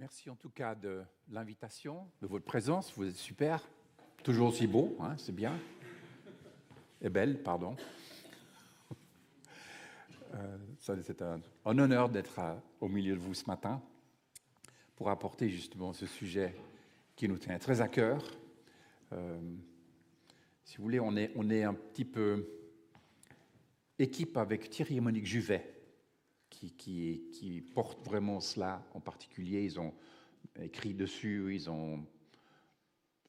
Merci en tout cas de l'invitation, de votre présence. Vous êtes super, toujours aussi beau, hein, c'est bien. Et belle, pardon. C'est un honneur d'être au milieu de vous ce matin pour apporter justement ce sujet qui nous tient très à cœur. Si vous voulez, on est un petit peu équipe avec Thierry et Monique Juvet qui portent vraiment cela en particulier. Ils ont écrit dessus,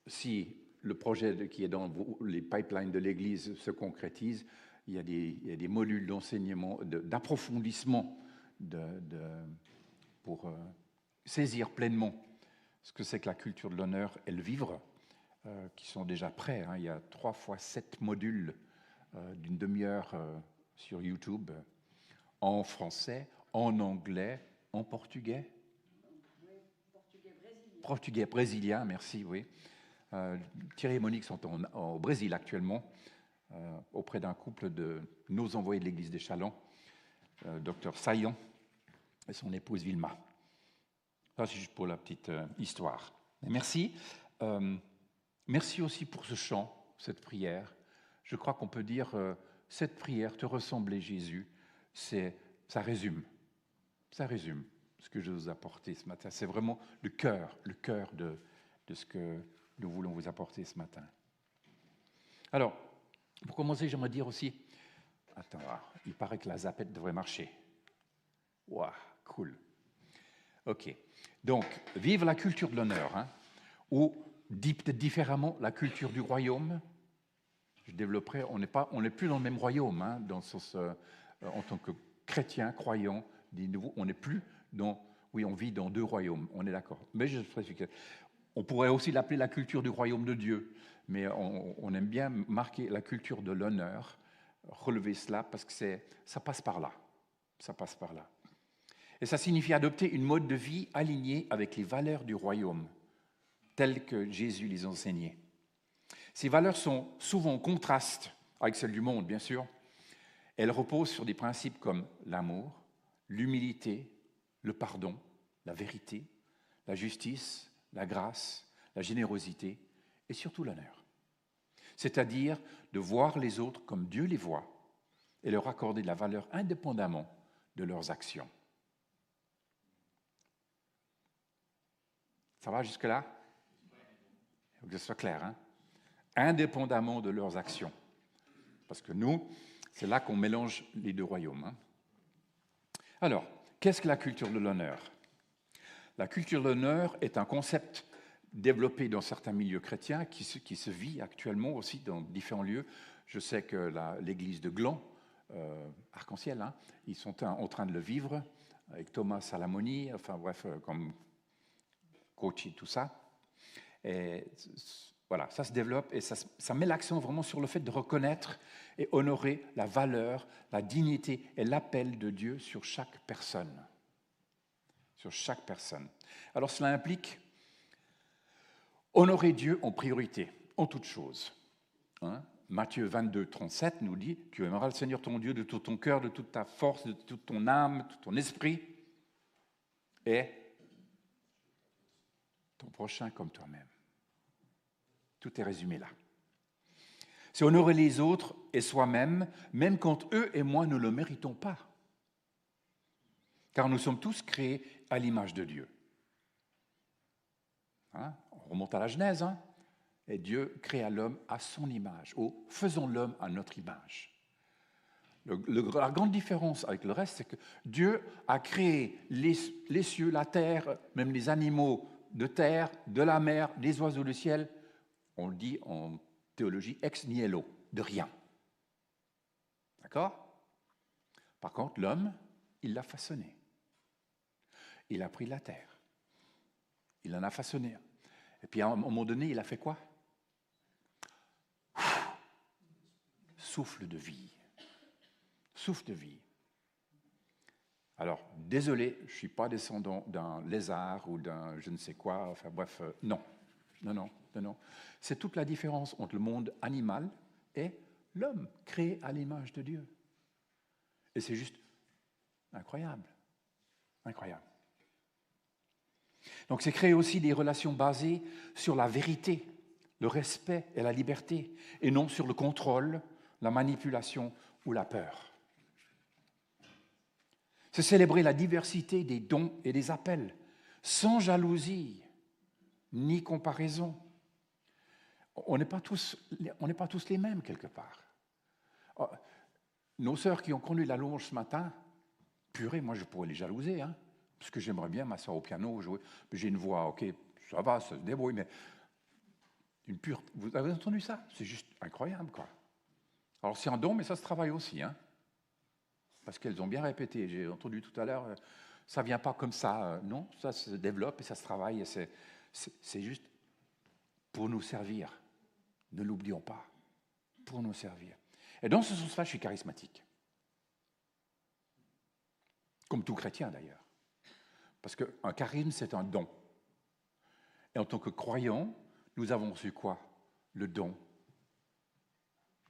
si le projet qui est dans les pipelines de l'Église se concrétise, il y a des modules d'enseignement, d'approfondissement pour saisir pleinement ce que c'est que la culture de l'honneur et le vivre, qui sont déjà prêts. Hein. Il y a 3 fois 7 modules d'une demi-heure sur YouTube, en français, en anglais, en portugais. Portugais brésilien, merci, oui. Thierry et Monique sont au Brésil actuellement, auprès d'un couple de nos envoyés de l'église des Chalands, Dr Saillant et son épouse Vilma. Ça, c'est juste pour la petite histoire. Mais merci. Merci aussi pour ce chant, cette prière. Je crois qu'on peut dire, cette prière, te ressembler Jésus, ça résume ce que je vous ai apporté ce matin. C'est vraiment le cœur de ce que nous voulons vous apporter ce matin. Alors, pour commencer, j'aimerais dire aussi... Attends, il paraît que la zapette devrait marcher. Waouh, cool. OK. Donc, vive la culture de l'honneur, hein, ou dit peut-être différemment, la culture du royaume. Je développerai, on n'est plus dans le même royaume, hein, dans ce sens, en tant que chrétien, croyant, on n'est plus dans... Oui, on vit dans 2 royaumes, on est d'accord. Mais je précise, on pourrait aussi l'appeler la culture du royaume de Dieu, mais on aime bien marquer la culture de l'honneur, relever cela, parce que ça passe par là. Ça passe par là. Et ça signifie adopter une mode de vie alignée avec les valeurs du royaume, telles que Jésus les enseignait. Ces valeurs sont souvent en contraste avec celles du monde, bien sûr. Elles reposent sur des principes comme l'amour, l'humilité, le pardon, la vérité, la justice, la grâce, la générosité et surtout l'honneur. C'est-à-dire de voir les autres comme Dieu les voit et leur accorder de la valeur indépendamment de leurs actions. Ça va jusque-là? Il faut que ce soit clair, hein? Indépendamment de leurs actions. Parce que nous, c'est là qu'on mélange les 2 royaumes. Hein? Alors, qu'est-ce que la culture de l'honneur? La culture de l'honneur est un concept développé dans certains milieux chrétiens qui se vit actuellement aussi dans différents lieux. Je sais que l'église de Gland, Arc-en-Ciel, hein, ils sont en train de le vivre avec Thomas Salamoni, enfin bref, comme coach et tout ça. Et voilà, ça se développe et ça met l'accent vraiment sur le fait de reconnaître et honorer la valeur, la dignité et l'appel de Dieu sur chaque personne. Sur chaque personne. Alors cela implique honorer Dieu en priorité, en toutes choses. Hein? Matthieu 22, 37 nous dit « Tu aimeras le Seigneur ton Dieu de tout ton cœur, de toute ta force, de toute ton âme, de tout ton esprit, et ton prochain comme toi-même. » Tout est résumé là. C'est honorer les autres et soi-même, même quand eux et moi ne le méritons pas. Car nous sommes tous créés à l'image de Dieu. Hein? On remonte à la Genèse, hein? Et Dieu créa l'homme à son image, ou faisons l'homme à notre image. La grande différence avec le reste, c'est que Dieu a créé les cieux, la terre, même les animaux de terre, de la mer, les oiseaux du ciel. On le dit en théologie ex nihilo, de rien. D'accord? Par contre, l'homme, il l'a façonné. Il a pris la terre. Il en a façonné. Et puis à un moment donné, il a fait quoi? Souffle de vie. Souffle de vie. Alors, désolé, je ne suis pas descendant d'un lézard ou d'un je ne sais quoi, enfin bref, non. Non. C'est toute la différence entre le monde animal et l'homme créé à l'image de Dieu. Et c'est juste incroyable. Incroyable. Donc c'est créer aussi des relations basées sur la vérité, le respect et la liberté, et non sur le contrôle, la manipulation ou la peur. C'est célébrer la diversité des dons et des appels, sans jalousie ni comparaison. On n'est pas tous les mêmes quelque part. Nos sœurs qui ont conduit la louange ce matin, purée, moi je pourrais les jalouser, hein, parce que j'aimerais bien m'asseoir au piano, jouer. J'ai une voix, ok, ça va, ça se débrouille, mais une pure. Vous avez entendu ça? C'est juste incroyable, quoi. Alors c'est un don, mais ça se travaille aussi, hein, parce qu'elles ont bien répété. J'ai entendu tout à l'heure, ça ne vient pas comme ça, non, ça se développe et ça se travaille, et c'est juste pour nous servir. Ne l'oublions pas, pour nous servir. Et dans ce sens-là, je suis charismatique. Comme tout chrétien d'ailleurs. Parce qu'un charisme, c'est un don. Et en tant que croyants, nous avons reçu quoi? Le don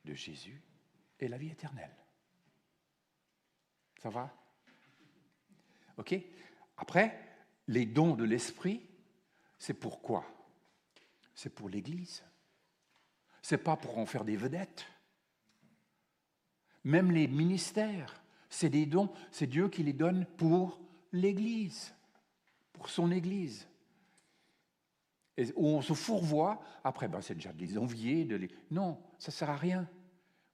de Jésus et la vie éternelle. Ça va? OK? Après, les dons de l'Esprit, c'est pour quoi? C'est pour l'Église. C'est pas pour en faire des vedettes. Même les ministères, c'est des dons, c'est Dieu qui les donne pour l'Église, pour son Église. Et où on se fourvoie, après, c'est déjà de les envier, Non, ça ne sert à rien.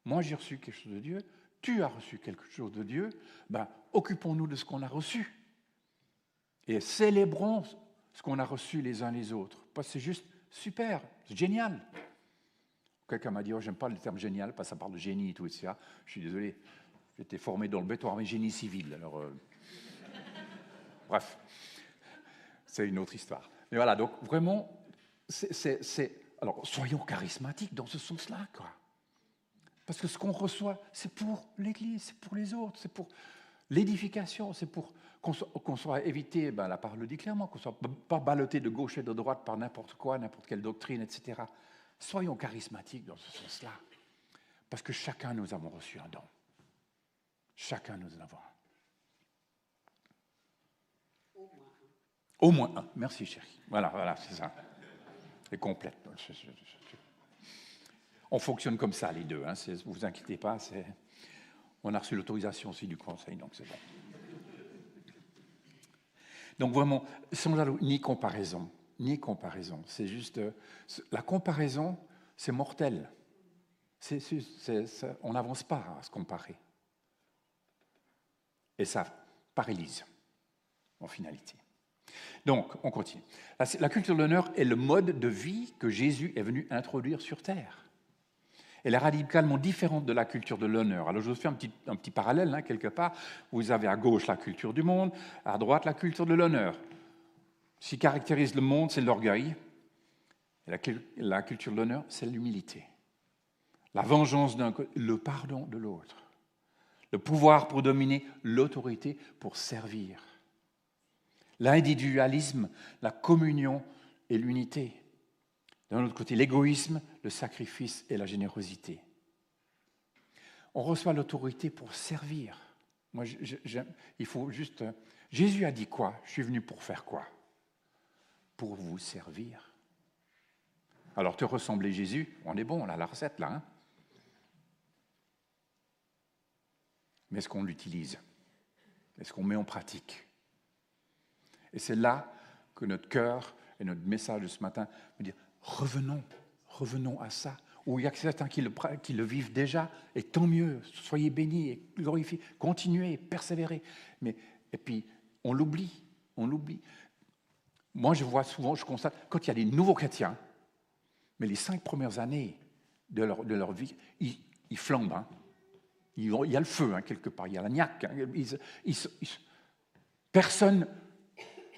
Moi, j'ai reçu quelque chose de Dieu, tu as reçu quelque chose de Dieu, occupons-nous de ce qu'on a reçu. Et célébrons ce qu'on a reçu les uns les autres. Parce que c'est juste super, c'est génial. Quelqu'un m'a dit, j'aime pas le terme génial, parce que ça parle de génie et tout, etc. Je suis désolé, j'étais formé dans le béton, mais génie civil. Alors, bref, c'est une autre histoire. Mais voilà, donc vraiment, alors soyons charismatiques dans ce sens-là, quoi. Parce que ce qu'on reçoit, c'est pour l'Église, c'est pour les autres, c'est pour l'édification, c'est pour qu'on soit évité, la parole le dit clairement, qu'on ne soit pas ballotté de gauche et de droite par n'importe quoi, n'importe quelle doctrine, etc. Soyons charismatiques dans ce sens-là. Parce que chacun, nous avons reçu un don. Chacun, nous en avons un. Au moins un. Merci, chérie. Voilà, c'est ça. C'est complète. On fonctionne comme ça, les deux. Hein. Ne vous inquiétez pas. On a reçu l'autorisation aussi du conseil, donc c'est bon. Donc vraiment, sans jalousie, ni comparaison. C'est juste... la comparaison, c'est mortel. On n'avance pas à se comparer. Et ça paralyse, en finalité. Donc, on continue. La culture de l'honneur est le mode de vie que Jésus est venu introduire sur terre. Elle est radicalement différente de la culture de l'honneur. Alors, je vous fais un petit parallèle, hein, quelque part. Vous avez à gauche la culture du monde, à droite la culture de l'honneur. Ce qui caractérise le monde, c'est l'orgueil. La culture de l'honneur, c'est l'humilité. La vengeance d'un côté, le pardon de l'autre. Le pouvoir pour dominer, l'autorité pour servir. L'individualisme, la communion et l'unité. D'un autre côté, l'égoïsme, le sacrifice et la générosité. On reçoit l'autorité pour servir. Moi, il faut juste... Jésus a dit quoi? Je suis venu pour faire quoi? Pour vous servir. Alors, te ressembler Jésus, on est bon, on a la recette là. Hein? Mais est-ce qu'on l'utilise? Est-ce qu'on met en pratique? Et c'est là que notre cœur et notre message de ce matin veut dire revenons à ça. Ou il y a certains qui le vivent déjà, et tant mieux, soyez bénis et glorifiés, continuez, persévérez. Et puis, on l'oublie. Moi, je vois souvent, je constate, quand il y a des nouveaux chrétiens, mais les 5 premières années de leur vie, ils flambent. Hein. Il y a le feu, hein, quelque part, il y a la niaque. Hein. Personne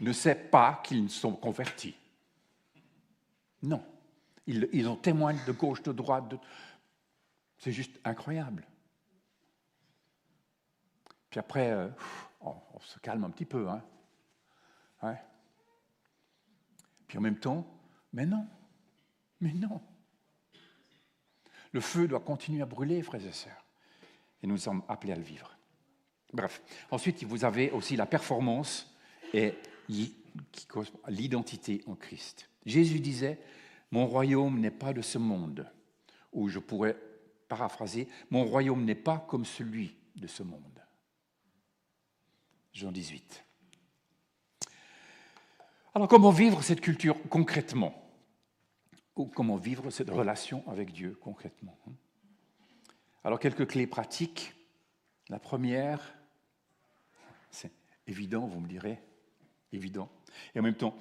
ne sait pas qu'ils sont convertis. Non. Ils en témoignent de gauche, de droite. C'est juste incroyable. Puis après, on se calme un petit peu. Hein. Ouais. Puis en même temps, mais non. Le feu doit continuer à brûler, frères et sœurs. Et nous sommes appelés à le vivre. Bref. Ensuite, vous avez aussi la performance et qui correspond à l'identité en Christ. Jésus disait, « Mon royaume n'est pas de ce monde », ou je pourrais paraphraser, « Mon royaume n'est pas comme celui de ce monde ». Jean 18. Alors, comment vivre cette culture concrètement? Ou comment vivre cette relation avec Dieu concrètement? Alors, quelques clés pratiques. La première, c'est évident, vous me direz, évident. Et en même temps,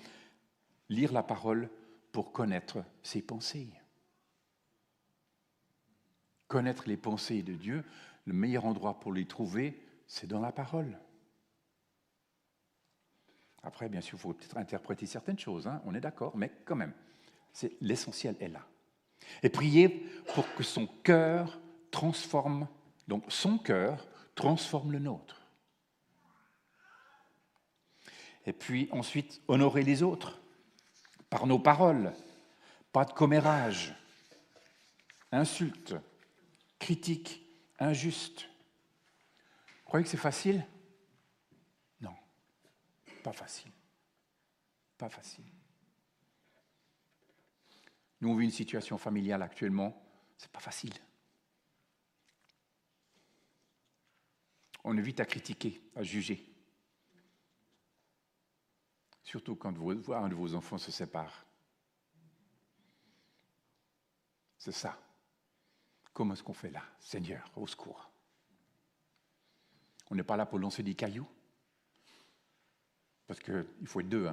lire la parole pour connaître ses pensées. Connaître les pensées de Dieu, le meilleur endroit pour les trouver, c'est dans la parole. Après, bien sûr, il faut peut-être interpréter certaines choses, hein, on est d'accord, mais quand même, l'essentiel est là. Et prier pour que son cœur transforme, donc son cœur transforme le nôtre. Et puis ensuite, honorer les autres par nos paroles, pas de commérage, insultes, critiques, injustes. Vous croyez que c'est facile? Non, pas facile. Pas facile. Nous, on vit une situation familiale actuellement, c'est pas facile. On est vite à critiquer, à juger. Surtout quand un de vos enfants se sépare. C'est ça. Comment est-ce qu'on fait là? Seigneur, au secours. On n'est pas là pour lancer des cailloux. Parce qu'il faut être deux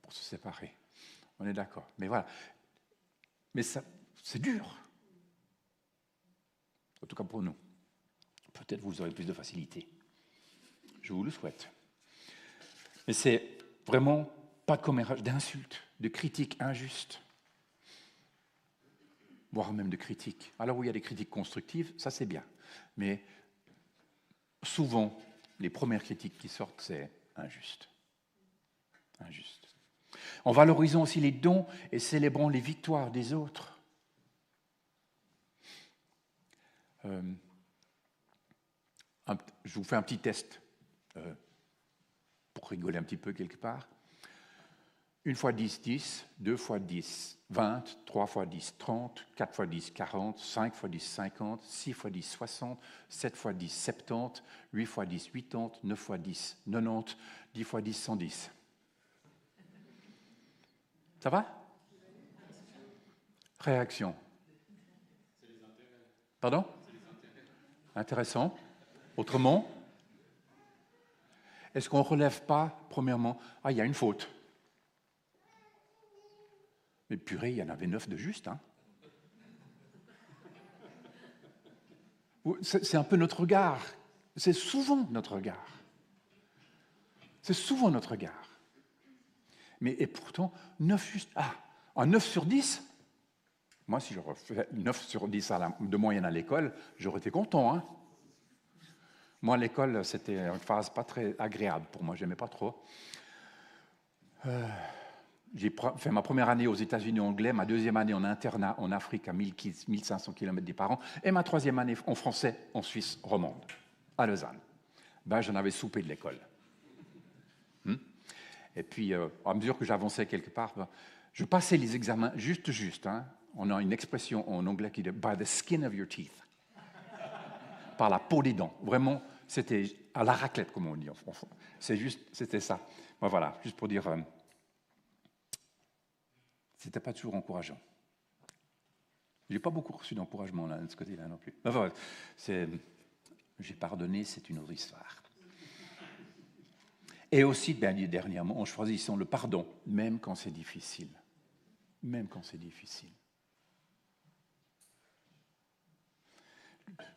pour se séparer. On est d'accord. Mais voilà. Mais ça, c'est dur. En tout cas pour nous. Peut-être vous aurez plus de facilité. Je vous le souhaite. Mais c'est vraiment pas de commérage, d'insultes, de critiques injustes, voire même de critiques. Alors où il y a des critiques constructives, ça c'est bien. Mais souvent, les premières critiques qui sortent, c'est injuste. Injuste. En valorisant aussi les dons et célébrant les victoires des autres. Je vous fais un petit test pour rigoler un petit peu quelque part. 1 fois 10, 10, 2 fois 10, 20, 3 fois 10, 30, 4 fois 10, 40, 5 fois 10, 50, 6 fois 10, 60, 7 fois 10, 70, 8 fois 10, 80, 9 fois 10, 90, 10 fois 10, 110. Ça va? Réaction. Pardon? Intéressant. Autrement? Est-ce qu'on ne relève pas, premièrement, il y a une faute? Mais purée, il y en avait 9 de juste. C'est un peu notre regard. C'est souvent notre regard. C'est souvent notre regard. Et pourtant, 9 juste. Un 9 sur 10? Moi, si je refais 9 sur 10 de moyenne à l'école, j'aurais été content. Moi, l'école, c'était une phase pas très agréable pour moi. Je n'aimais pas trop. J'ai fait ma première année aux États-Unis anglais, ma deuxième année en internat en Afrique à 1500 km des parents, et ma troisième année en français en Suisse romande, à Lausanne. J'en avais soupé de l'école. Et puis, à mesure que j'avançais quelque part, je passais les examens juste. On a une expression en anglais qui dit « by the skin of your teeth », par la peau des dents. Vraiment, c'était à la raclette, comme on dit en français. C'était ça. Voilà, juste pour dire... C'était pas toujours encourageant. Je n'ai pas beaucoup reçu d'encouragement de ce côté-là non plus. Voilà, j'ai pardonné, c'est une autre histoire. Et aussi, dernièrement, en choisissant le pardon, même quand c'est difficile. Même quand c'est difficile.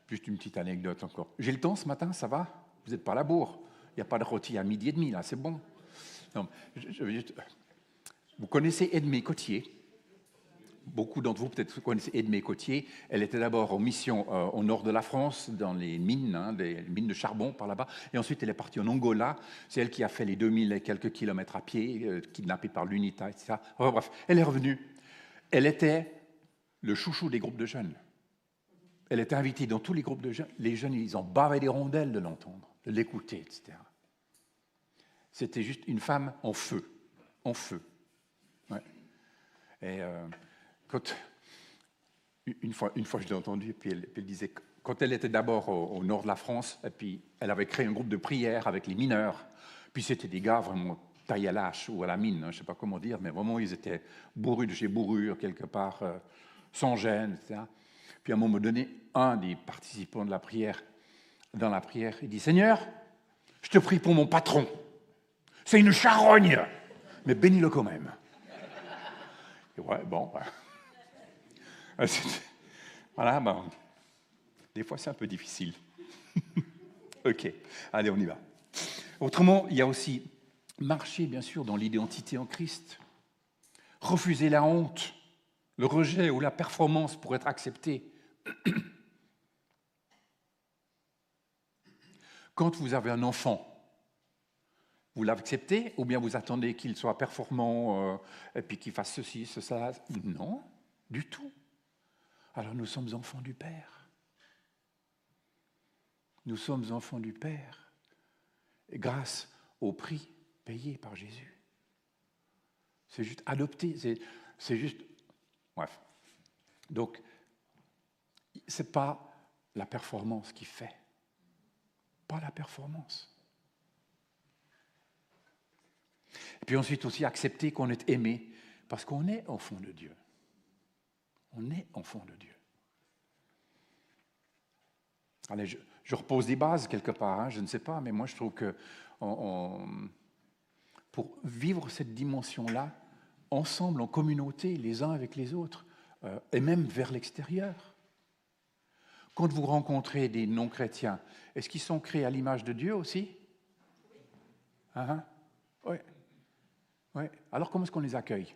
Juste une petite anecdote encore. J'ai le temps ce matin, ça va? Vous n'êtes pas à la bourre. Il n'y a pas de rôti à 12h30, là, c'est bon. Non, vous connaissez Edmée Cotier. Beaucoup d'entre vous peut-être connaissez Edmée Cotier. Elle était d'abord en mission au nord de la France, dans les mines, des mines de charbon par là-bas. Et ensuite, elle est partie en Angola. C'est elle qui a fait les 2000 et quelques kilomètres à pied, kidnappée par l'UNITA, etc. Enfin, bref, elle est revenue. Elle était le chouchou des groupes de jeunes. Elle était invitée dans tous les groupes de jeunes. Les jeunes, ils en bavaient des rondelles de l'entendre, de l'écouter, etc. C'était juste une femme en feu. en feu. Ouais. Et une fois, je l'ai entendue, et puis elle disait, quand elle était d'abord au nord de la France, et puis elle avait créé un groupe de prière avec les mineurs, puis c'était des gars vraiment taille à l'âche ou à la mine, hein, je ne sais pas comment dire, mais vraiment ils étaient bourrus de chez bourrure, quelque part, sans gêne, etc. Puis à un moment donné, un des participants de la prière, dans la prière, il dit « Seigneur, je te prie pour mon patron, c'est une charogne, mais bénis-le quand même. » Et ouais, bon, voilà, ben, des fois c'est un peu difficile. Ok, allez, on y va. Autrement, il y a aussi marcher, bien sûr, dans l'identité en Christ. Refuser la honte, le rejet ou la performance pour être accepté. Quand vous avez un enfant, vous l'acceptez ou bien vous attendez qu'il soit performant et puis qu'il fasse ceci, cela? Non, du tout. Alors nous sommes enfants du Père. Nous sommes enfants du Père grâce au prix payé par Jésus. C'est juste adopté, c'est juste... Bref. Donc, ce n'est pas la performance qui fait. Pas la performance. Et puis ensuite aussi accepter qu'on est aimé, parce qu'on est enfant de Dieu. On est enfant de Dieu. Allez, je repose des bases quelque part, hein, je ne sais pas, mais moi je trouve que pour vivre cette dimension-là, ensemble, en communauté, les uns avec les autres, et même vers l'extérieur. Quand vous rencontrez des non-chrétiens, est-ce qu'ils sont créés à l'image de Dieu aussi? Oui. Ouais. Alors comment est-ce qu'on les accueille?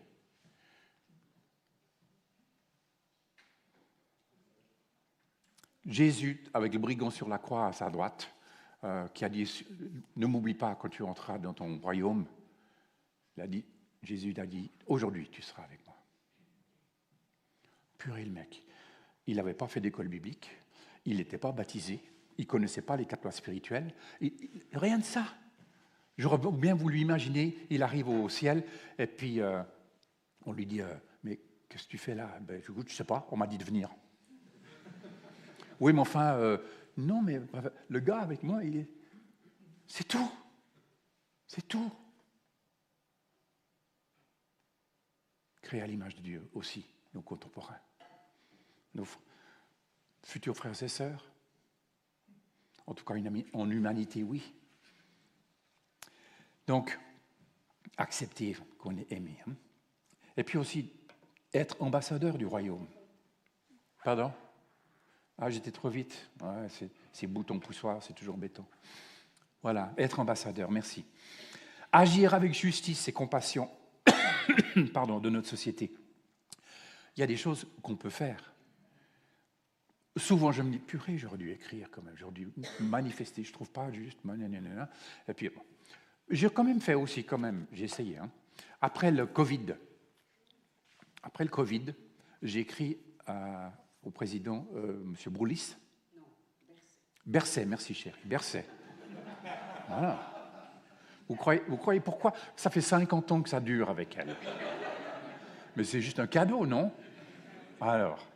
Jésus, avec le brigand sur la croix à sa droite, qui a dit « Ne m'oublie pas quand tu entreras dans ton royaume », Jésus a dit « Aujourd'hui, tu seras avec moi ». Purée, le mec. Il n'avait pas fait d'école biblique, il n'était pas baptisé, il ne connaissait pas les 4 lois spirituelles, rien de ça. J'aurais bien voulu imaginer, il arrive au ciel, et puis on lui dit « Mais qu'est-ce que tu fais là ?» Ben, je ne sais pas, on m'a dit de venir. Oui, mais enfin, non, mais le gars avec moi, c'est tout. C'est tout. Créé à l'image de Dieu aussi, nos contemporains, nos futurs frères et sœurs. En tout cas, en humanité, oui. Donc, accepter qu'on est aimé. Hein. Et puis aussi, être ambassadeur du royaume. Pardon? Ah, j'étais trop vite. Ouais, ces boutons poussoirs, c'est toujours béton. Voilà, être ambassadeur, merci. Agir avec justice et compassion pardon, de notre société. Il y a des choses qu'on peut faire. Souvent, je me dis, purée, j'aurais dû écrire quand même, j'aurais dû manifester, je ne trouve pas juste. Et puis, bon. J'ai quand même fait aussi, quand même, j'ai essayé. Hein. Après le Covid, j'ai écrit au président, M. Broulis. Non, Berset, merci chérie, Berset. Voilà. Vous croyez pourquoi? Ça fait 50 ans que ça dure avec elle. Mais c'est juste un cadeau, non? Alors,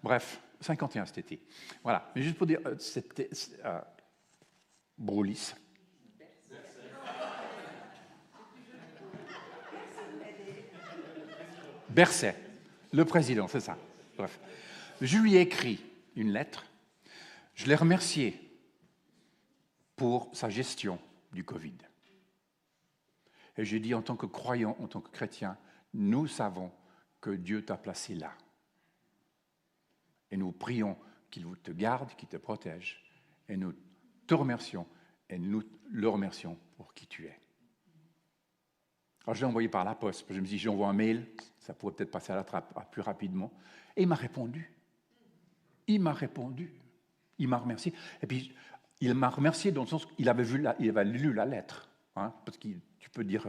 bref, 51 cet été. Voilà, mais juste pour dire, c'était Broulis. Berset, le président, c'est ça. Bref, je lui ai écrit une lettre. Je l'ai remercié pour sa gestion du Covid. Et j'ai dit, en tant que croyant, en tant que chrétien, nous savons que Dieu t'a placé là. Et nous prions qu'il te garde, qu'il te protège. Et nous te remercions et nous le remercions pour qui tu es. Alors je l'ai envoyé par la poste, parce que je me suis dit, j'envoie un mail, ça pourrait peut-être passer à la trappe plus rapidement. Et il m'a répondu. Il m'a remercié. Et puis, il m'a remercié dans le sens qu'il avait lu la lettre. Hein, parce que tu peux dire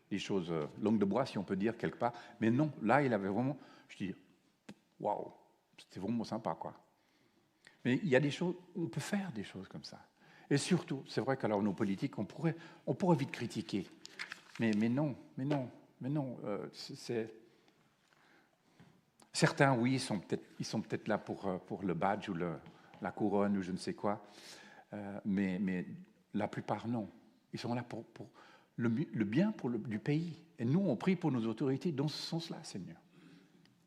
des choses langue de bois, si on peut dire, quelque part. Mais non, là, il avait vraiment... Je dis, waouh, c'était vraiment sympa, quoi. Mais il y a des choses, on peut faire des choses comme ça. Et surtout, c'est vrai qu'alors nos politiques, on pourrait vite critiquer. Mais non. Certains, oui, ils sont peut-être là pour le badge ou la couronne ou je ne sais quoi, mais la plupart, non. Ils sont là pour le bien du pays. Et nous, on prie pour nos autorités dans ce sens-là, Seigneur.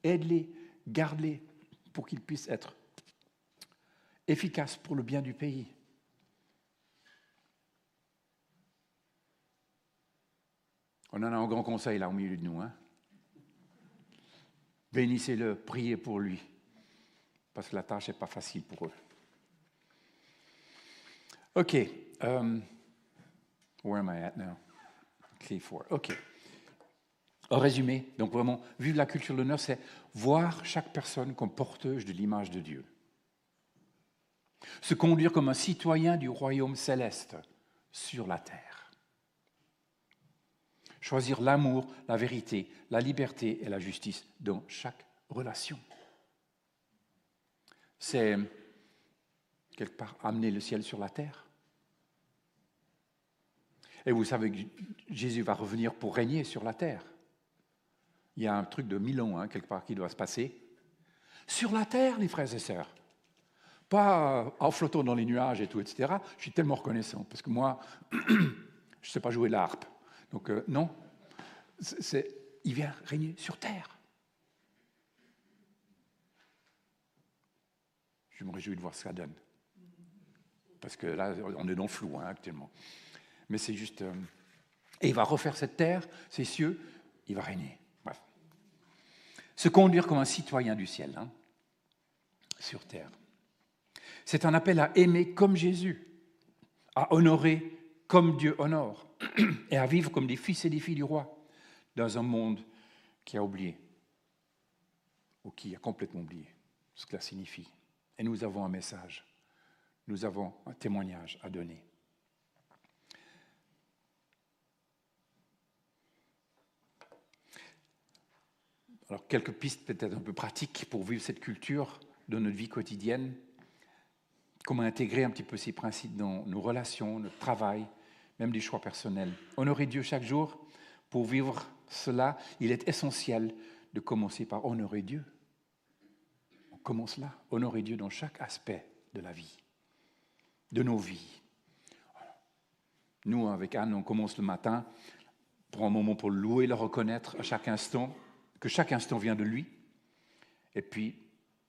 Aide-les, garde-les pour qu'ils puissent être efficaces pour le bien du pays. On en a un grand conseil là au milieu de nous. Hein? Bénissez-le, priez pour lui, parce que la tâche n'est pas facile pour eux. OK. Where am I at now? Clé 4. OK. En résumé, donc vraiment, vivre la culture de l'honneur, c'est voir chaque personne comme porteuse de l'image de Dieu. Se conduire comme un citoyen du royaume céleste sur la terre. Choisir l'amour, la vérité, la liberté et la justice dans chaque relation. C'est, quelque part, amener le ciel sur la terre. Et vous savez que Jésus va revenir pour régner sur la terre. Il y a un truc de 1000 ans, quelque part, qui doit se passer. Sur la terre, les frères et sœurs. Pas en flottant dans les nuages et tout, etc. Je suis tellement reconnaissant, parce que moi, je ne sais pas jouer de la harpe. Donc, non. Il vient régner sur terre. Je me réjouis de voir ce que ça donne. Parce que là, on est dans le flou, actuellement. Mais c'est juste... et il va refaire cette terre, ces cieux, il va régner. Bref. Se conduire comme un citoyen du ciel, sur terre. C'est un appel à aimer comme Jésus, à honorer comme Dieu honore, et à vivre comme des fils et des filles du roi, dans un monde qui a oublié, ou qui a complètement oublié ce que cela signifie. Et nous avons un message, nous avons un témoignage à donner. Alors, quelques pistes peut-être un peu pratiques pour vivre cette culture dans notre vie quotidienne. Comment intégrer un petit peu ces principes dans nos relations, notre travail, même des choix personnels. Honorer Dieu chaque jour, pour vivre cela, il est essentiel de commencer par honorer Dieu. On commence là, honorer Dieu dans chaque aspect de la vie, de nos vies. Nous, avec Anne, on commence le matin, prend un moment pour le louer, le reconnaître à chaque instant, que chaque instant vient de lui. Et puis,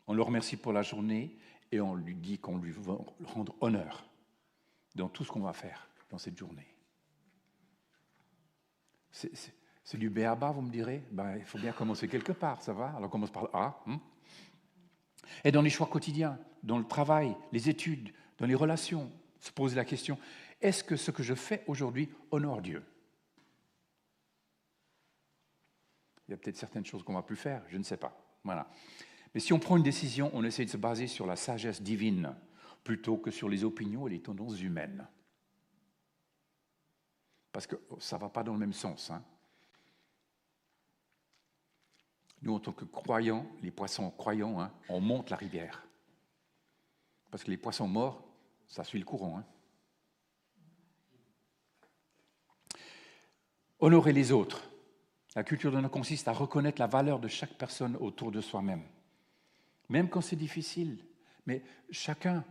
on le remercie pour la journée et on lui dit qu'on lui va rendre honneur dans tout ce qu'on va faire dans cette journée. C'est du b.a.-ba, vous me direz. Il faut bien commencer quelque part, ça va? Alors on commence par le A. Et dans les choix quotidiens, dans le travail, les études, dans les relations, se poser la question, est-ce que ce que je fais aujourd'hui honore Dieu? Il y a peut-être certaines choses qu'on ne va plus faire, je ne sais pas. Voilà. Mais si on prend une décision, on essaie de se baser sur la sagesse divine plutôt que sur les opinions et les tendances humaines. Parce que ça ne va pas dans le même sens. Nous, en tant que croyants, les poissons croyants, on monte la rivière. Parce que les poissons morts, ça suit le courant. Honorer les autres. La culture de l'honneur consiste à reconnaître la valeur de chaque personne autour de soi-même. Même quand c'est difficile, mais chacun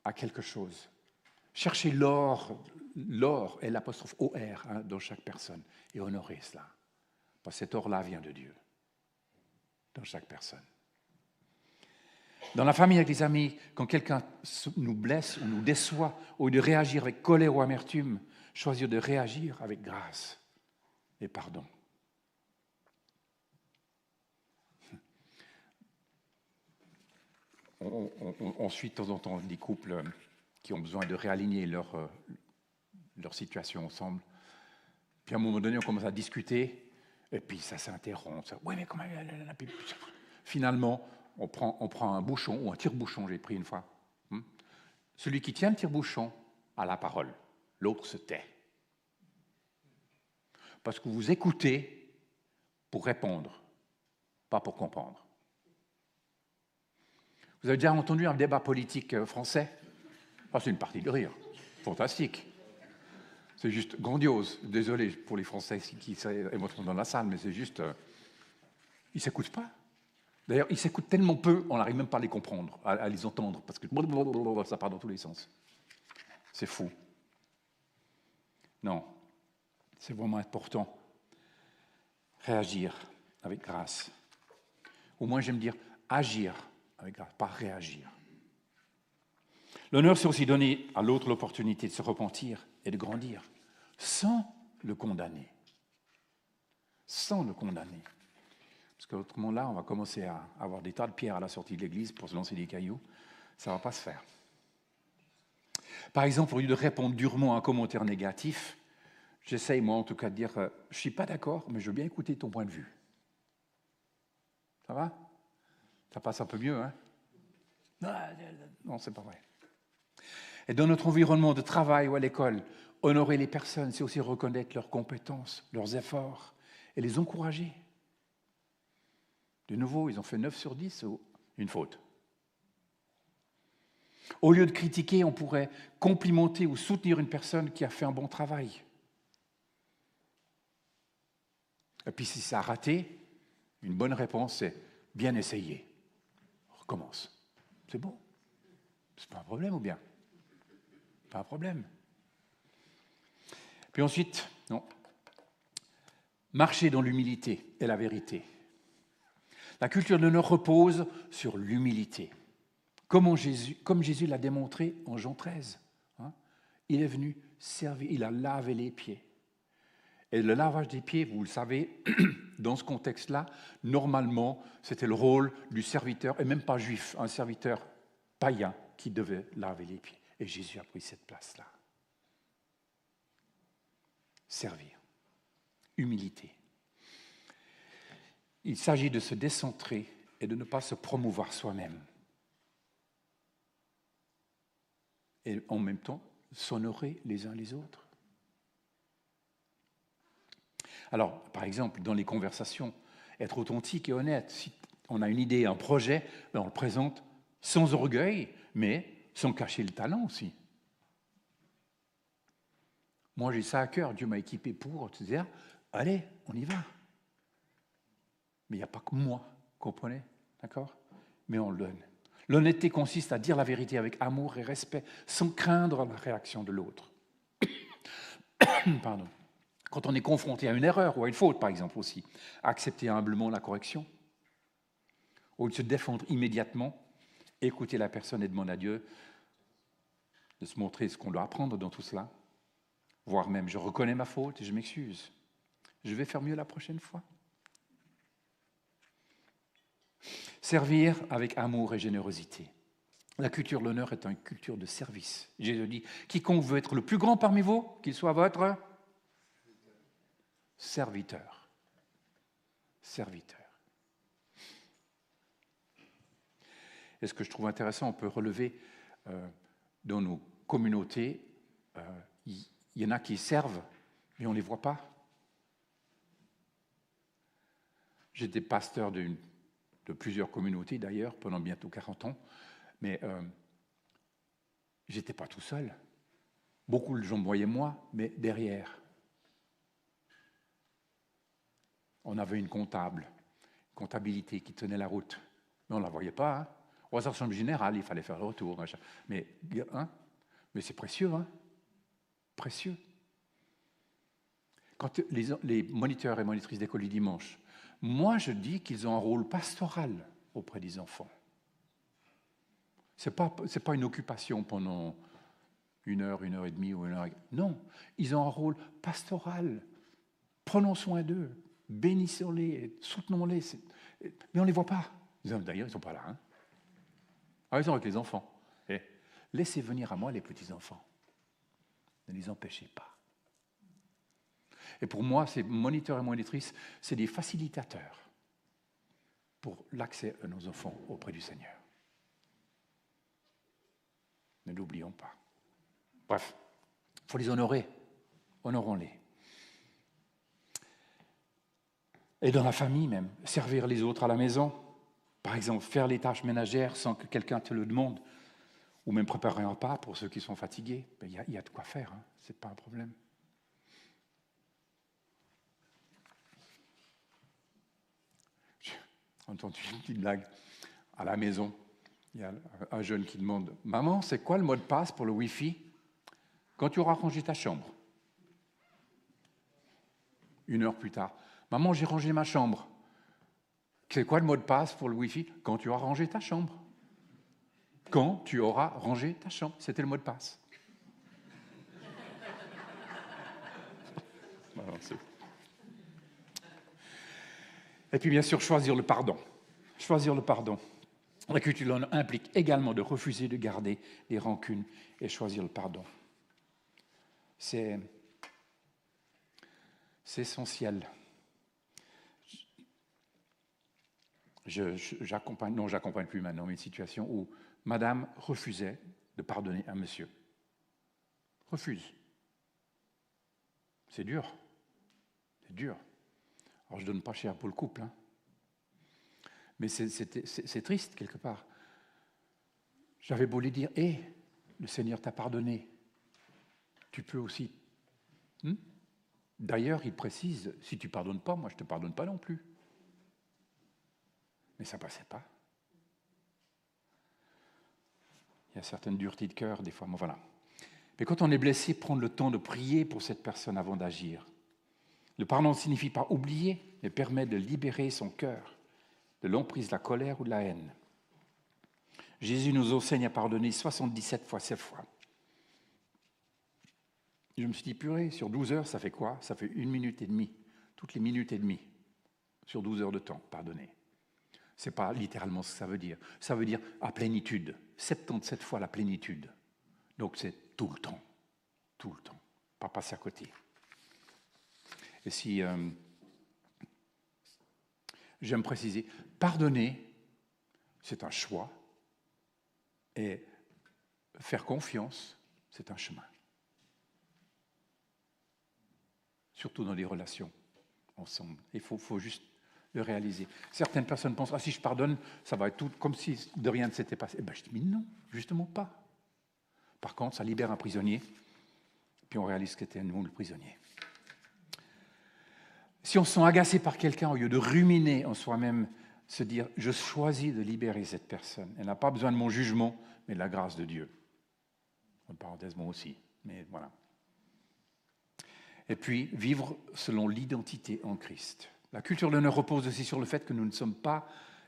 a quelque chose. Cherchez l'or et l'apostrophe OR dans chaque personne et honorer cela. Parce que cet or-là vient de Dieu, dans chaque personne. Dans la famille, avec les amis, quand quelqu'un nous blesse ou nous déçoit, au lieu de réagir avec colère ou amertume, choisir de réagir avec grâce et pardon. On suit de temps en temps des couples qui ont besoin de réaligner leur situation ensemble. Puis à un moment donné, on commence à discuter, et puis ça s'interrompt. Oui, mais comment... Finalement, on prend un bouchon, ou un tire-bouchon, j'ai pris une fois. Celui qui tient le tire-bouchon a la parole. L'autre se tait. Parce que vous écoutez pour répondre, pas pour comprendre. Vous avez déjà entendu un débat politique français? C'est une partie de rire. Fantastique. C'est juste grandiose. Désolé pour les Français qui sont éventuellement dans la salle, mais c'est juste... ils ne s'écoutent pas. D'ailleurs, ils s'écoutent tellement peu, on n'arrive même pas à les comprendre, à les entendre, parce que ça part dans tous les sens. C'est fou. Non, c'est vraiment important. Réagir avec grâce. Au moins, j'aime dire agir avec grâce, pas réagir. L'honneur, c'est aussi donner à l'autre l'opportunité de se repentir et de grandir, sans le condamner. Sans le condamner. Parce qu'autrement, là, on va commencer à avoir des tas de pierres à la sortie de l'église pour se lancer des cailloux. Ça ne va pas se faire. Par exemple, au lieu de répondre durement à un commentaire négatif, j'essaye, moi, en tout cas, de dire « je ne suis pas d'accord, mais je veux bien écouter ton point de vue. » Ça va? Ça passe un peu mieux, hein? Non, c'est pas vrai. Et dans notre environnement de travail ou à l'école, honorer les personnes, c'est aussi reconnaître leurs compétences, leurs efforts et les encourager. De nouveau, ils ont fait 9 sur 10 ou une faute. Au lieu de critiquer, on pourrait complimenter ou soutenir une personne qui a fait un bon travail. Et puis si ça a raté, une bonne réponse, c'est bien essayé. On recommence. C'est bon. C'est pas un problème ou bien? Pas un problème. Puis ensuite, non. Marcher dans l'humilité et la vérité. La culture de l'honneur repose sur l'humilité. Comme Jésus l'a démontré en Jean 13. Hein, il est venu servir, il a lavé les pieds. Et le lavage des pieds, vous le savez, dans ce contexte-là, normalement, c'était le rôle du serviteur, et même pas juif, un serviteur païen qui devait laver les pieds. Et Jésus a pris cette place-là. Servir. Humilité. Il s'agit de se décentrer et de ne pas se promouvoir soi-même. Et en même temps, s'honorer les uns les autres. Alors, par exemple, dans les conversations, être authentique et honnête. Si on a une idée, un projet, on le présente sans orgueil, mais sans cacher le talent aussi. Moi, j'ai ça à cœur. Dieu m'a équipé pour te dire, allez, on y va. Mais il n'y a pas que moi, comprenez? D'accord? Mais on le donne. L'honnêteté consiste à dire la vérité avec amour et respect, sans craindre la réaction de l'autre. Pardon. Quand on est confronté à une erreur ou à une faute, par exemple aussi, accepter humblement la correction. Au lieu de se défendre immédiatement, écouter la personne et demander à Dieu de se montrer ce qu'on doit apprendre dans tout cela, voire même je reconnais ma faute et je m'excuse. Je vais faire mieux la prochaine fois. Servir avec amour et générosité. La culture de l'honneur est une culture de service. Jésus dit, quiconque veut être le plus grand parmi vous, qu'il soit votre serviteur. Serviteur. Et ce que je trouve intéressant, on peut relever dans nos communautés, il y en a qui servent, mais on ne les voit pas. J'étais pasteur de plusieurs communautés d'ailleurs, pendant bientôt 40 ans, mais je n'étais pas tout seul. Beaucoup de gens me voyaient moi, mais derrière. On avait une comptabilité qui tenait la route, mais on ne la voyait pas. Hein. Aux assemblées générales, il fallait faire le retour. Mais c'est précieux, hein? Précieux. Quand les moniteurs et monitrices d'école du dimanche, moi je dis qu'ils ont un rôle pastoral auprès des enfants. Ce n'est pas une occupation pendant 1 heure, 1 heure et demie ou 1 heure. Non, ils ont un rôle pastoral. Prenons soin d'eux, bénissons-les, soutenons-les. Mais on ne les voit pas. D'ailleurs, ils ne sont pas là. Hein. Ah, ils sont avec les enfants. Et laissez venir à moi les petits-enfants. Ne les empêchez pas. Et pour moi, ces moniteurs et monitrices, c'est des facilitateurs pour l'accès à nos enfants auprès du Seigneur. Ne l'oublions pas. Bref, il faut les honorer. Honorons-les. Et dans la famille même, servir les autres à la maison. Par exemple, faire les tâches ménagères sans que quelqu'un te le demande. Ou même préparer un repas pour ceux qui sont fatigués. Il y a de quoi faire, hein. Ce n'est pas un problème. On entend une petite blague. À la maison, il y a un jeune qui demande « Maman, c'est quoi le mot de passe pour le Wi-Fi quand tu auras rangé ta chambre ?» 1 heure plus tard, « Maman, j'ai rangé ma chambre. C'est quoi le mot de passe pour le Wi-Fi quand tu auras rangé ta chambre ?» Quand tu auras rangé ta chambre. C'était le mot de passe. Et puis bien sûr, choisir le pardon. Choisir le pardon. La culture implique également de refuser de garder des rancunes et choisir le pardon. C'est essentiel. J'accompagne plus maintenant une situation où madame refusait de pardonner à monsieur. Refuse. C'est dur. C'est dur. Alors je ne donne pas cher pour le couple, hein. Mais c'est triste quelque part. J'avais beau lui dire, le Seigneur t'a pardonné. Tu peux aussi. D'ailleurs, il précise, si tu ne pardonnes pas, moi je ne te pardonne pas non plus. Mais ça ne passait pas. Il y a certaines duretés de cœur, des fois, mais voilà. Mais quand on est blessé, prendre le temps de prier pour cette personne avant d'agir. Le pardon ne signifie pas oublier, mais permet de libérer son cœur de l'emprise de la colère ou de la haine. Jésus nous enseigne à pardonner 77 fois 7 fois. Je me suis dit, purée, sur 12 heures, ça fait quoi? Ça fait 1 minute et demie. Toutes les minutes et demie. Sur 12 heures de temps, pardonner. Ce n'est pas littéralement ce que ça veut dire. Ça veut dire à plénitude. 77 fois la plénitude. Donc c'est tout le temps. Tout le temps. Pas passer à côté. Et si... j'aime préciser, pardonner, c'est un choix, et faire confiance, c'est un chemin. Surtout dans les relations ensemble. Il faut juste le réaliser. Certaines personnes pensent, si je pardonne, ça va être tout comme si de rien ne s'était passé. Je dis, mais non, justement pas. Par contre, ça libère un prisonnier, puis on réalise que c'était nous le prisonnier. Si on se sent agacé par quelqu'un, au lieu de ruminer en soi-même, se dire « je choisis de libérer cette personne ». Elle n'a pas besoin de mon jugement, mais de la grâce de Dieu. En parenthèse, moi aussi, mais voilà. Et puis, vivre selon l'identité en Christ. La culture de l'honneur repose aussi sur le fait que nous ne sommes pas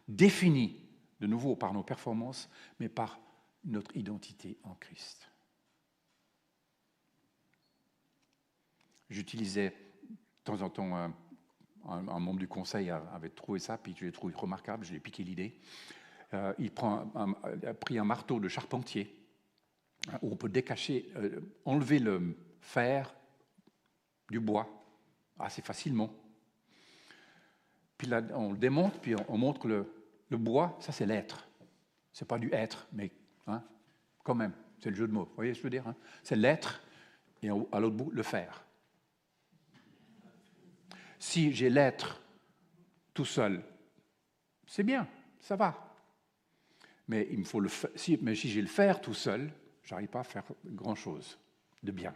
définis, de nouveau, par nos performances, mais par notre identité en Christ. J'utilisais de temps en temps un membre du conseil avait trouvé ça, puis je l'ai trouvé remarquable, je lui ai piqué l'idée. Il a pris un marteau de charpentier, où on peut décacher, enlever le fer du bois assez facilement. Puis là, on le démonte, puis on montre que le bois, ça c'est l'être. C'est pas du être, mais quand même, c'est le jeu de mots. Vous voyez ce que je veux dire, c'est l'être, et à l'autre bout, le fer. Si j'ai l'être tout seul, c'est bien, ça va. Mais il me faut si j'ai le fer tout seul, je n'arrive pas à faire grand-chose de bien.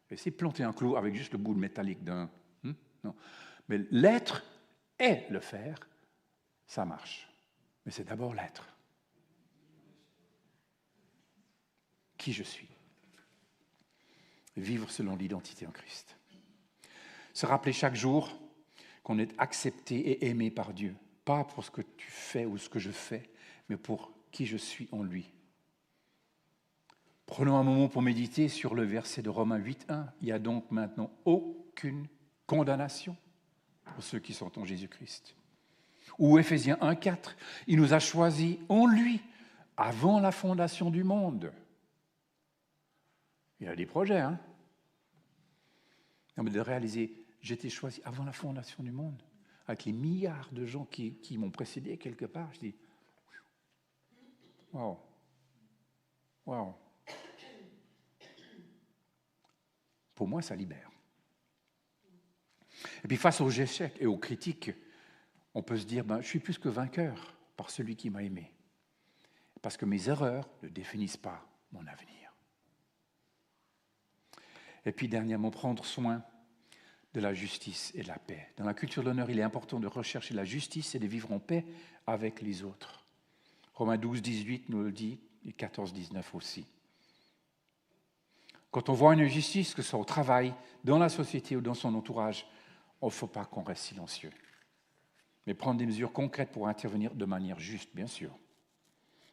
Essayez de planter un clou avec juste le bout de métallique d'un... non. Mais l'être et le fer, ça marche. Mais c'est d'abord l'être. Qui je suis. Vivre selon l'identité en Christ. Se rappeler chaque jour qu'on est accepté et aimé par Dieu. Pas pour ce que tu fais ou ce que je fais, mais pour qui je suis en lui. Prenons un moment pour méditer sur le verset de Romains 8.1. Il n'y a donc maintenant aucune condamnation pour ceux qui sont en Jésus-Christ. Ou Éphésiens 1.4. Il nous a choisis en lui avant la fondation du monde. Il y a des projets, Non, mais de réaliser, j'étais choisi avant la fondation du monde, avec les milliards de gens qui m'ont précédé quelque part. Je dis, waouh, waouh. Pour moi, ça libère. Et puis face aux échecs et aux critiques, on peut se dire, je suis plus que vainqueur par celui qui m'a aimé. Parce que mes erreurs ne définissent pas mon avenir. Et puis dernièrement, prendre soin de la justice et de la paix. Dans la culture de l'honneur, il est important de rechercher la justice et de vivre en paix avec les autres. Romains 12, 18 nous le dit, et 14, 19 aussi. Quand on voit une injustice, que ce soit au travail, dans la société ou dans son entourage, il ne faut pas qu'on reste silencieux. Mais prendre des mesures concrètes pour intervenir de manière juste, bien sûr.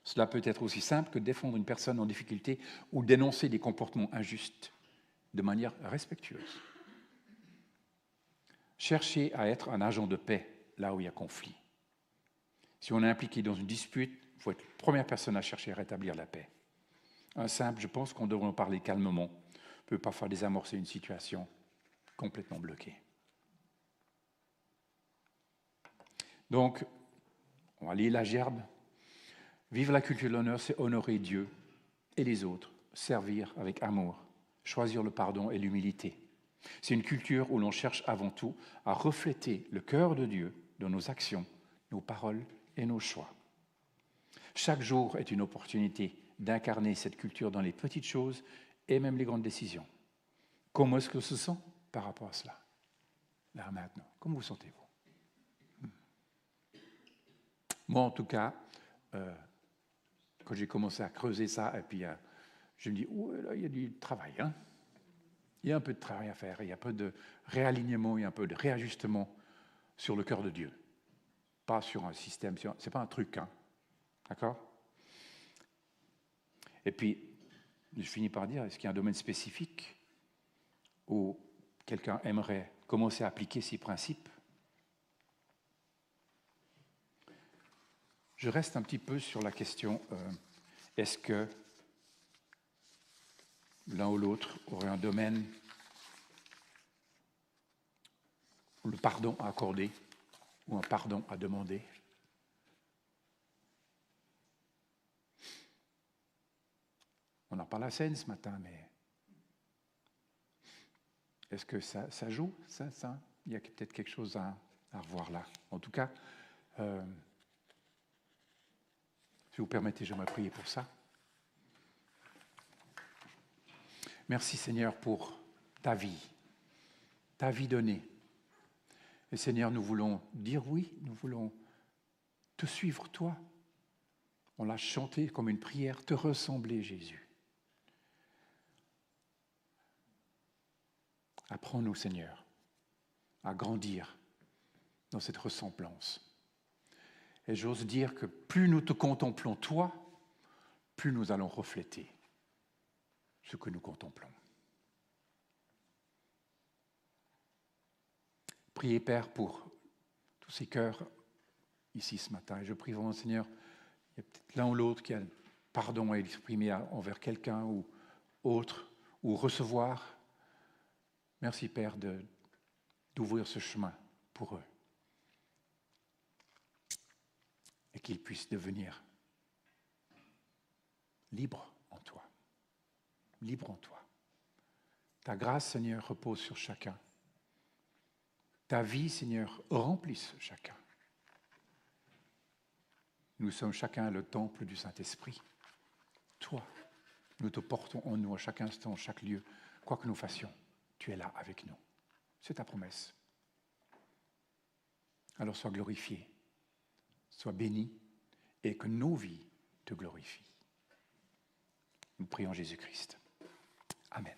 Cela peut être aussi simple que défendre une personne en difficulté ou dénoncer des comportements injustes de manière respectueuse. Cherchez à être un agent de paix là où il y a conflit. Si on est impliqué dans une dispute, il faut être la première personne à chercher à rétablir la paix. Un simple, je pense qu'on devrait en parler calmement, peut parfois désamorcer une situation complètement bloquée. Donc, on va lire la gerbe. Vivre la culture de l'honneur, c'est honorer Dieu et les autres, servir avec amour, choisir le pardon et l'humilité. C'est une culture où l'on cherche avant tout à refléter le cœur de Dieu dans nos actions, nos paroles et nos choix. Chaque jour est une opportunité d'incarner cette culture dans les petites choses et même les grandes décisions. Comment est-ce que se sent par rapport à cela? Là, maintenant, comment vous sentez-vous? Moi, en tout cas, quand j'ai commencé à creuser ça, et puis je me dis, là, il y a du travail. Hein? Il y a un peu de travail à faire, il y a un peu de réalignement, il y a un peu de réajustement sur le cœur de Dieu. Pas sur un système, ce n'est pas un truc. Hein? D'accord? Et puis, je finis par dire, est-ce qu'il y a un domaine spécifique où quelqu'un aimerait commencer à appliquer ces principes? Je reste un petit peu sur la question, est-ce que l'un ou l'autre aurait un domaine où le pardon à accorder ou un pardon à demander? On en parle à scène ce matin, mais est-ce que ça joue, ça? Il y a peut-être quelque chose à revoir là. En tout cas, si vous permettez, j'aimerais prier pour ça. Merci Seigneur pour ta vie donnée. Et Seigneur, nous voulons dire oui, nous voulons te suivre toi. On l'a chanté comme une prière, te ressembler Jésus. Apprends-nous Seigneur à grandir dans cette ressemblance. Et j'ose dire que plus nous te contemplons toi, plus nous allons refléter ce que nous contemplons. Priez, Père, pour tous ces cœurs ici ce matin. Et je prie vraiment, Seigneur, il y a peut-être l'un ou l'autre qui a un pardon à exprimer envers quelqu'un ou autre, ou recevoir. Merci, Père, d'ouvrir ce chemin pour eux. Et qu'ils puissent devenir libres en toi. Libres en toi. Ta grâce, Seigneur, repose sur chacun. Ta vie, Seigneur, remplisse chacun. Nous sommes chacun le temple du Saint-Esprit. Toi, nous te portons en nous à chaque instant, à chaque lieu. Quoi que nous fassions, tu es là avec nous. C'est ta promesse. Alors sois glorifié, sois béni et que nos vies te glorifient. Nous prions Jésus-Christ. Amen.